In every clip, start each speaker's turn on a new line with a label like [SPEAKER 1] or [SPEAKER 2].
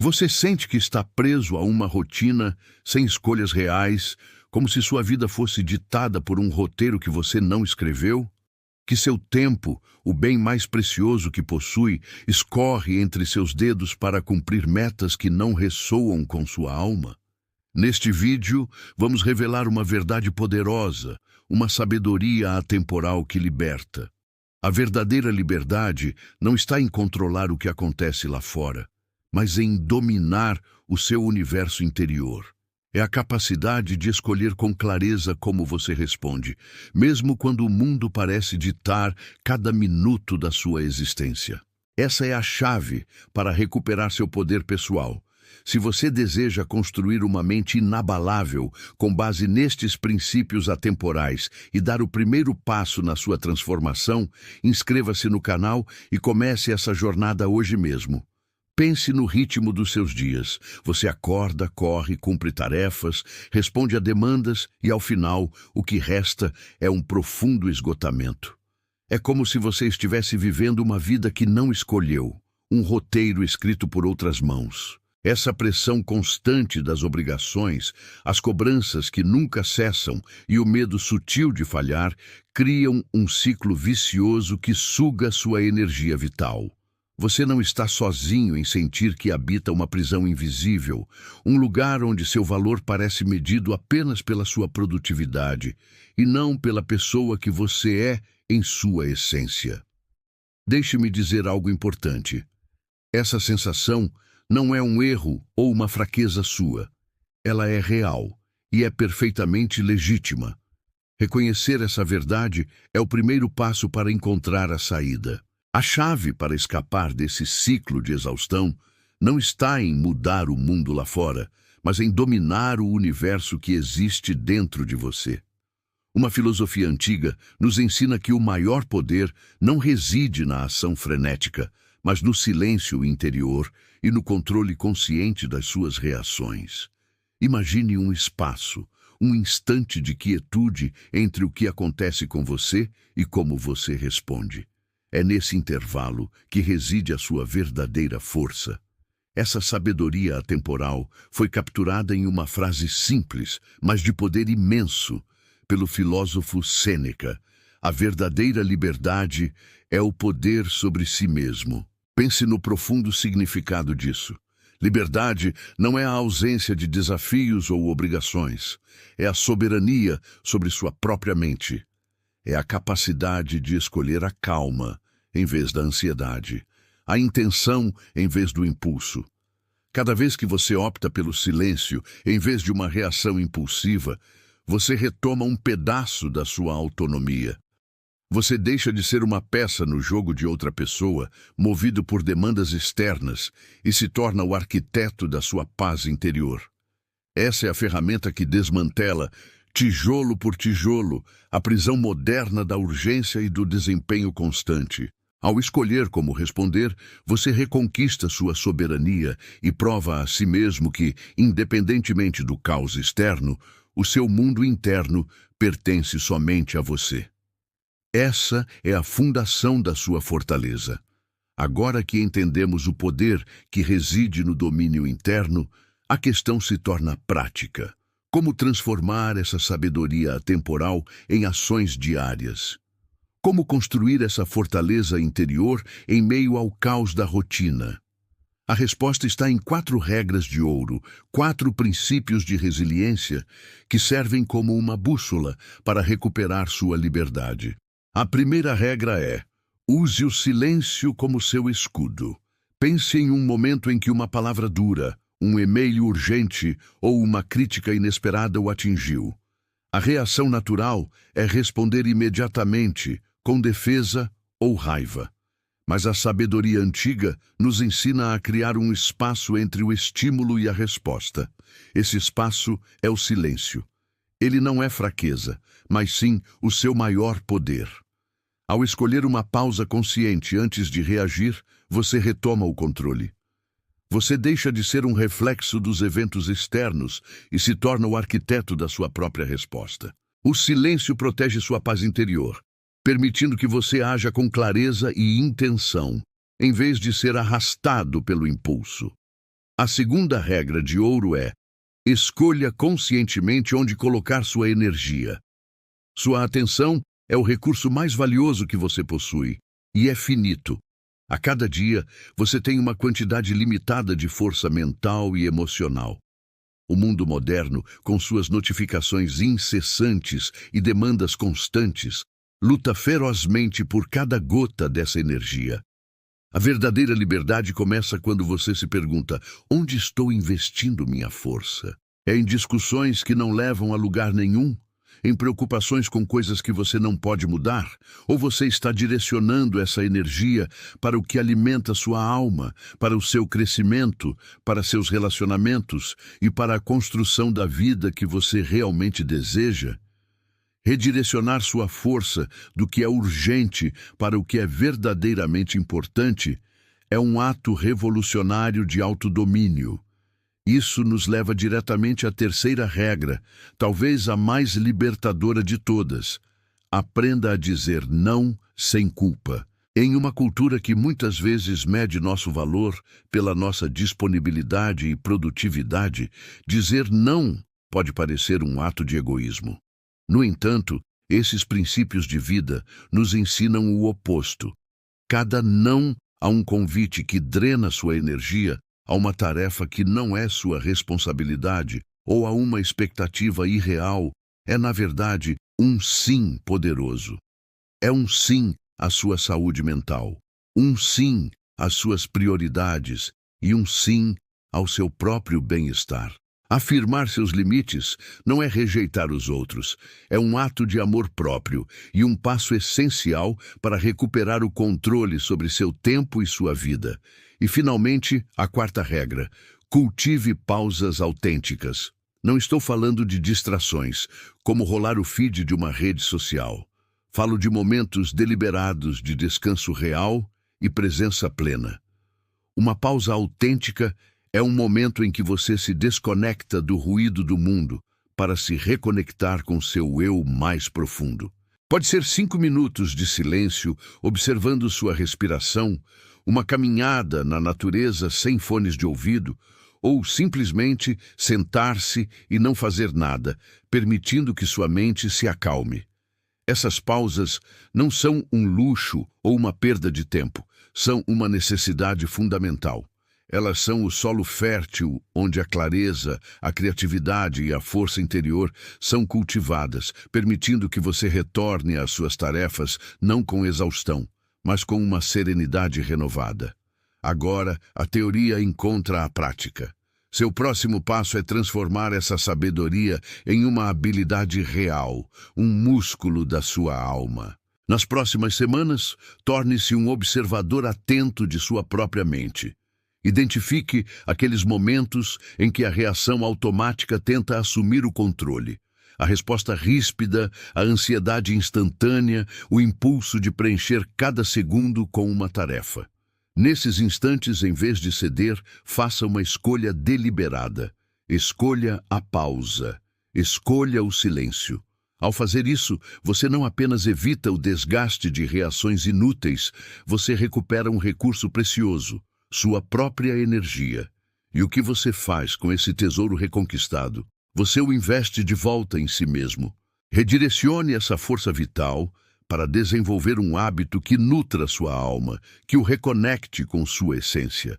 [SPEAKER 1] Você sente que está preso a uma rotina sem escolhas reais, como se sua vida fosse ditada por um roteiro que você não escreveu? Que seu tempo, o bem mais precioso que possui, escorre entre seus dedos para cumprir metas que não ressoam com sua alma? Neste vídeo, vamos revelar uma verdade poderosa, uma sabedoria atemporal que liberta. A verdadeira liberdade não está em controlar o que acontece lá fora, mas em dominar o seu universo interior. É a capacidade de escolher com clareza como você responde, mesmo quando o mundo parece ditar cada minuto da sua existência. Essa é a chave para recuperar seu poder pessoal. Se você deseja construir uma mente inabalável com base nestes princípios atemporais e dar o primeiro passo na sua transformação, inscreva-se no canal e comece essa jornada hoje mesmo. Pense no ritmo dos seus dias. Você acorda, corre, cumpre tarefas, responde a demandas e, ao final, o que resta é um profundo esgotamento. É como se você estivesse vivendo uma vida que não escolheu, um roteiro escrito por outras mãos. Essa pressão constante das obrigações, as cobranças que nunca cessam e o medo sutil de falhar criam um ciclo vicioso que suga sua energia vital. Você não está sozinho em sentir que habita uma prisão invisível, um lugar onde seu valor parece medido apenas pela sua produtividade e não pela pessoa que você é em sua essência. Deixe-me dizer algo importante. Essa sensação não é um erro ou uma fraqueza sua. Ela é real e é perfeitamente legítima. Reconhecer essa verdade é o primeiro passo para encontrar a saída. A chave para escapar desse ciclo de exaustão não está em mudar o mundo lá fora, mas em dominar o universo que existe dentro de você. Uma filosofia antiga nos ensina que o maior poder não reside na ação frenética, mas no silêncio interior e no controle consciente das suas reações. Imagine um espaço, um instante de quietude entre o que acontece com você e como você responde. É nesse intervalo que reside a sua verdadeira força. Essa sabedoria atemporal foi capturada em uma frase simples, mas de poder imenso, pelo filósofo Sêneca. A verdadeira liberdade é o poder sobre si mesmo. Pense no profundo significado disso. Liberdade não é a ausência de desafios ou obrigações. É a soberania sobre sua própria mente. É a capacidade de escolher a calma em vez da ansiedade, a intenção em vez do impulso. Cada vez que você opta pelo silêncio em vez de uma reação impulsiva, você retoma um pedaço da sua autonomia. Você deixa de ser uma peça no jogo de outra pessoa, movido por demandas externas, e se torna o arquiteto da sua paz interior. Essa é a ferramenta que desmantela, tijolo por tijolo, a prisão moderna da urgência e do desempenho constante. Ao escolher como responder, você reconquista sua soberania e prova a si mesmo que, independentemente do caos externo, o seu mundo interno pertence somente a você. Essa é a fundação da sua fortaleza. Agora que entendemos o poder que reside no domínio interno, a questão se torna prática. Como transformar essa sabedoria atemporal em ações diárias? Como construir essa fortaleza interior em meio ao caos da rotina? A resposta está em 4 regras de ouro, 4 princípios de resiliência que servem como uma bússola para recuperar sua liberdade. A primeira regra é: use o silêncio como seu escudo. Pense em um momento em que uma palavra dura, um e-mail urgente ou uma crítica inesperada o atingiu. A reação natural é responder imediatamente, com defesa ou raiva. Mas a sabedoria antiga nos ensina a criar um espaço entre o estímulo e a resposta. Esse espaço é o silêncio. Ele não é fraqueza, mas sim o seu maior poder. Ao escolher uma pausa consciente antes de reagir, você retoma o controle. Você deixa de ser um reflexo dos eventos externos e se torna o arquiteto da sua própria resposta. O silêncio protege sua paz interior, permitindo que você haja com clareza e intenção, em vez de ser arrastado pelo impulso. A segunda regra de ouro é: escolha conscientemente onde colocar sua energia. Sua atenção é o recurso mais valioso que você possui, e é finito. A cada dia, você tem uma quantidade limitada de força mental e emocional. O mundo moderno, com suas notificações incessantes e demandas constantes, luta ferozmente por cada gota dessa energia. A verdadeira liberdade começa quando você se pergunta: onde estou investindo minha força? É em discussões que não levam a lugar nenhum? Em preocupações com coisas que você não pode mudar? Ou você está direcionando essa energia para o que alimenta sua alma, para o seu crescimento, para seus relacionamentos e para a construção da vida que você realmente deseja? Redirecionar sua força do que é urgente para o que é verdadeiramente importante é um ato revolucionário de autodomínio. Isso nos leva diretamente à terceira regra, talvez a mais libertadora de todas. Aprenda a dizer não sem culpa. Em uma cultura que muitas vezes mede nosso valor pela nossa disponibilidade e produtividade, dizer não pode parecer um ato de egoísmo. No entanto, esses princípios de vida nos ensinam o oposto. Cada não a um convite que drena sua energia, a uma tarefa que não é sua responsabilidade ou a uma expectativa irreal, é, na verdade, um sim poderoso. É um sim à sua saúde mental, um sim às suas prioridades e um sim ao seu próprio bem-estar. Afirmar seus limites não é rejeitar os outros, é um ato de amor próprio e um passo essencial para recuperar o controle sobre seu tempo e sua vida. E, finalmente, a quarta regra: cultive pausas autênticas. Não estou falando de distrações, como rolar o feed de uma rede social. Falo de momentos deliberados de descanso real e presença plena. Uma pausa autêntica é um momento em que você se desconecta do ruído do mundo para se reconectar com seu eu mais profundo. Pode ser 5 minutos de silêncio, observando sua respiração, uma caminhada na natureza sem fones de ouvido, ou simplesmente sentar-se e não fazer nada, permitindo que sua mente se acalme. Essas pausas não são um luxo ou uma perda de tempo, são uma necessidade fundamental. Elas são o solo fértil onde a clareza, a criatividade e a força interior são cultivadas, permitindo que você retorne às suas tarefas não com exaustão, mas com uma serenidade renovada. Agora, a teoria encontra a prática. Seu próximo passo é transformar essa sabedoria em uma habilidade real, um músculo da sua alma. Nas próximas semanas, torne-se um observador atento de sua própria mente. Identifique aqueles momentos em que a reação automática tenta assumir o controle. A resposta ríspida, a ansiedade instantânea, o impulso de preencher cada segundo com uma tarefa. Nesses instantes, em vez de ceder, faça uma escolha deliberada. Escolha a pausa. Escolha o silêncio. Ao fazer isso, você não apenas evita o desgaste de reações inúteis, você recupera um recurso precioso, sua própria energia. E o que você faz com esse tesouro reconquistado? Você o investe de volta em si mesmo. Redirecione essa força vital para desenvolver um hábito que nutra sua alma, que o reconecte com sua essência.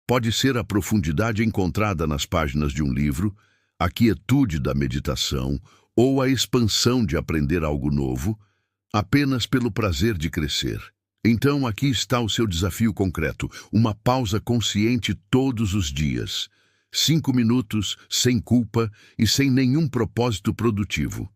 [SPEAKER 1] Pode ser a profundidade encontrada nas páginas de um livro, a quietude da meditação ou a expansão de aprender algo novo, apenas pelo prazer de crescer. Então aqui está o seu desafio concreto, uma pausa consciente todos os dias. 5 minutos, sem culpa e sem nenhum propósito produtivo.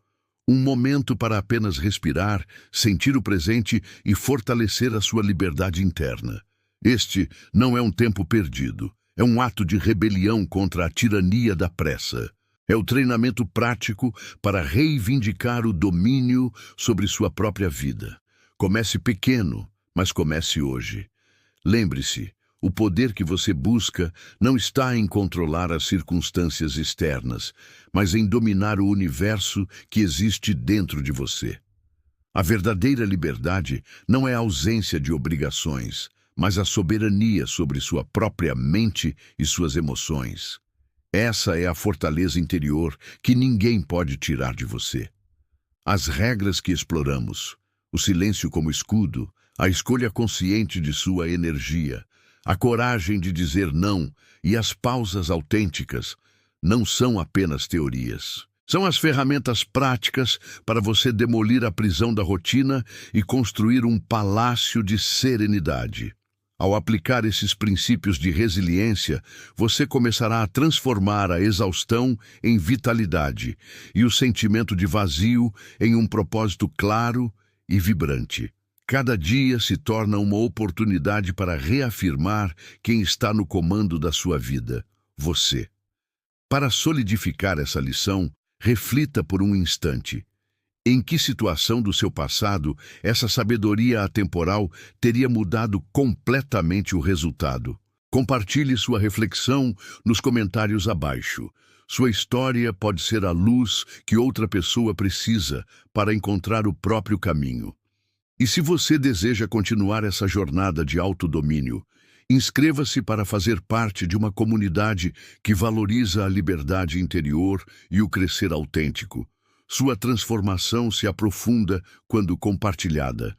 [SPEAKER 1] Um momento para apenas respirar, sentir o presente e fortalecer a sua liberdade interna. Este não é um tempo perdido, é um ato de rebelião contra a tirania da pressa. É o treinamento prático para reivindicar o domínio sobre sua própria vida. Comece pequeno, mas comece hoje. Lembre-se, o poder que você busca não está em controlar as circunstâncias externas, mas em dominar o universo que existe dentro de você. A verdadeira liberdade não é a ausência de obrigações, mas a soberania sobre sua própria mente e suas emoções. Essa é a fortaleza interior que ninguém pode tirar de você. As regras que exploramos, o silêncio como escudo, a escolha consciente de sua energia, a coragem de dizer não e as pausas autênticas não são apenas teorias. São as ferramentas práticas para você demolir a prisão da rotina e construir um palácio de serenidade. Ao aplicar esses princípios de resiliência, você começará a transformar a exaustão em vitalidade e o sentimento de vazio em um propósito claro e vibrante. Cada dia se torna uma oportunidade para reafirmar quem está no comando da sua vida, você. Para solidificar essa lição, reflita por um instante. Em que situação do seu passado essa sabedoria atemporal teria mudado completamente o resultado? Compartilhe sua reflexão nos comentários abaixo. Sua história pode ser a luz que outra pessoa precisa para encontrar o próprio caminho. E se você deseja continuar essa jornada de autodomínio, inscreva-se para fazer parte de uma comunidade que valoriza a liberdade interior e o crescer autêntico. Sua transformação se aprofunda quando compartilhada.